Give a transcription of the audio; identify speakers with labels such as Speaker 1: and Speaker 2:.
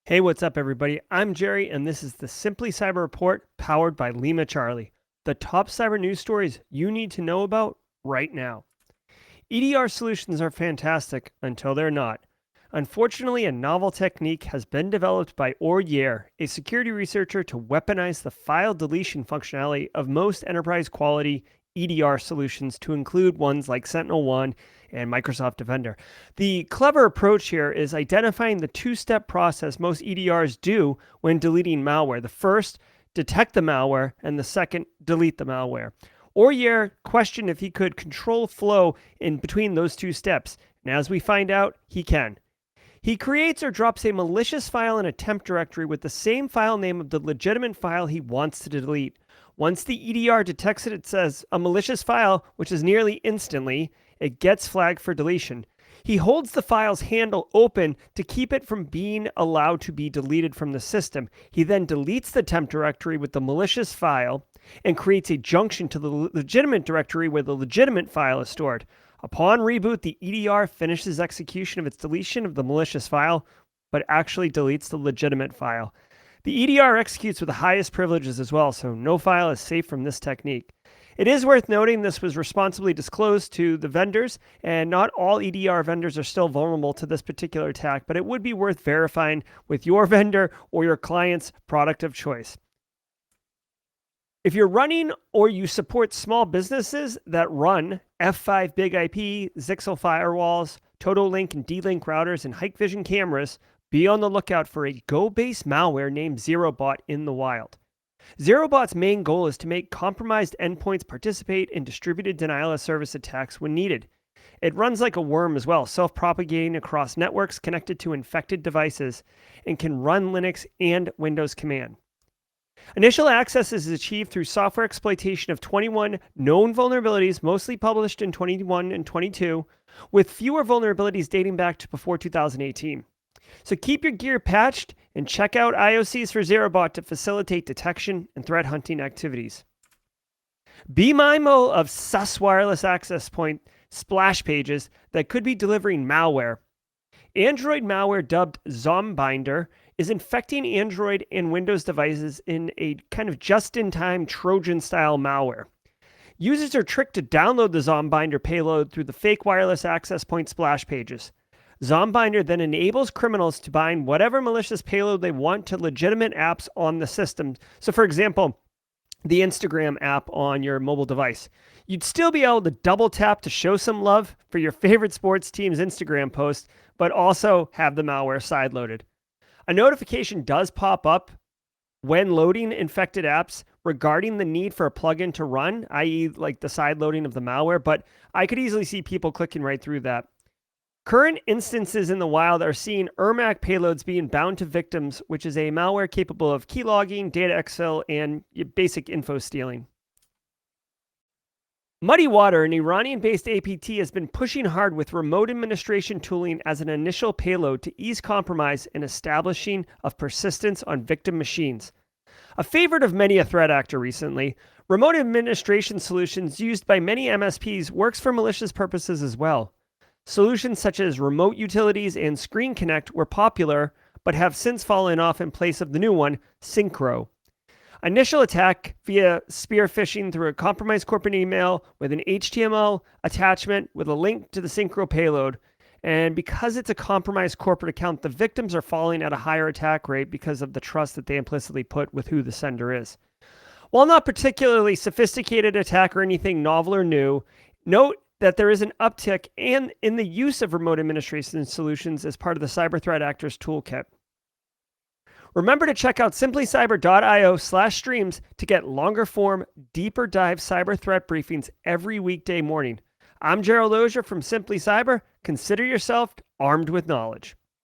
Speaker 1: Hey, what's up, everybody? I'm Jerry, and this is the Simply Cyber Report powered by LimaCharlie, the top cyber news stories you need to know about right now. EDR solutions are fantastic until they're not. Unfortunately, a novel technique has been developed by Or Yair, a security researcher, to weaponize the file deletion functionality of most enterprise quality EDR solutions to include ones like SentinelOne and Microsoft Defender. The clever approach here is identifying the two-step process most EDRs do when deleting malware. The first, detect the malware, and the second, delete the malware. Or Yair questioned if he could control flow in between those two steps, and as we find out, he can. He creates or drops a malicious file in a temp directory with the same file name of the legitimate file he wants to delete. Once the EDR detects it says a malicious file, which is nearly instantly, it gets flagged for deletion. He holds the file's handle open to keep it from being allowed to be deleted from the system. He then deletes the temp directory with the malicious file and creates a junction to the legitimate directory where the legitimate file is stored. Upon reboot, the EDR finishes execution of its deletion of the malicious file, but actually deletes the legitimate file. The EDR executes with the highest privileges as well, so no file is safe from this technique. It is worth noting this was responsibly disclosed to the vendors, and not all EDR vendors are still vulnerable to this particular attack, but it would be worth verifying with your vendor or your client's product of choice. If you're running or you support small businesses that run F5 Big IP, Zyxel firewalls, Totolink and D-Link routers, and Hikvision cameras, be on the lookout for a Go-based malware named Zerobot in the wild. Zerobot's main goal is to make compromised endpoints participate in distributed denial-of-service attacks when needed. It runs like a worm as well, self-propagating across networks connected to infected devices, and can run Linux and Windows command. Initial access is achieved through software exploitation of 21 known vulnerabilities, mostly published in 21 and 22, with fewer vulnerabilities dating back to before 2018. So keep your gear patched and check out IOCs for Zerobot to facilitate detection and threat hunting activities. Be mindful of sus wireless access point splash pages that could be delivering malware. Android malware dubbed Zombinder is infecting Android and Windows devices in a kind of just-in-time Trojan style malware. Users are tricked to download the Zombinder payload through the fake wireless access point splash pages. Zombinder then enables criminals to bind whatever malicious payload they want to legitimate apps on the system. So, for example, the Instagram app on your mobile device. You'd still be able to double tap to show some love for your favorite sports team's Instagram post, but also have the malware sideloaded. A notification does pop up when loading infected apps regarding the need for a plugin to run, i.e. like the sideloading of the malware, but I could easily see people clicking right through that. Current instances in the wild are seeing Ermac payloads being bound to victims, which is a malware capable of keylogging, data exfil, and basic info stealing. MuddyWater, an Iranian-based APT, has been pushing hard with remote administration tooling as an initial payload to ease compromise and establishing of persistence on victim machines. A favorite of many a threat actor recently, remote administration solutions used by many MSPs works for malicious purposes as well. Solutions such as remote utilities and Screen Connect were popular, but have since fallen off in place of the new one, Synchro. Initial attack via spear phishing through a compromised corporate email with an HTML attachment with a link to the Synchro payload. And because it's a compromised corporate account, the victims are falling at a higher attack rate because of the trust that they implicitly put with who the sender is. While not particularly sophisticated attack or anything novel or new, note that there is an uptick in the use of remote administration solutions as part of the Cyber Threat Actors Toolkit. Remember to check out simplycyber.io/streams to get longer form, deeper dive cyber threat briefings every weekday morning. I'm Gerald Ozier from Simply Cyber. Consider yourself armed with knowledge.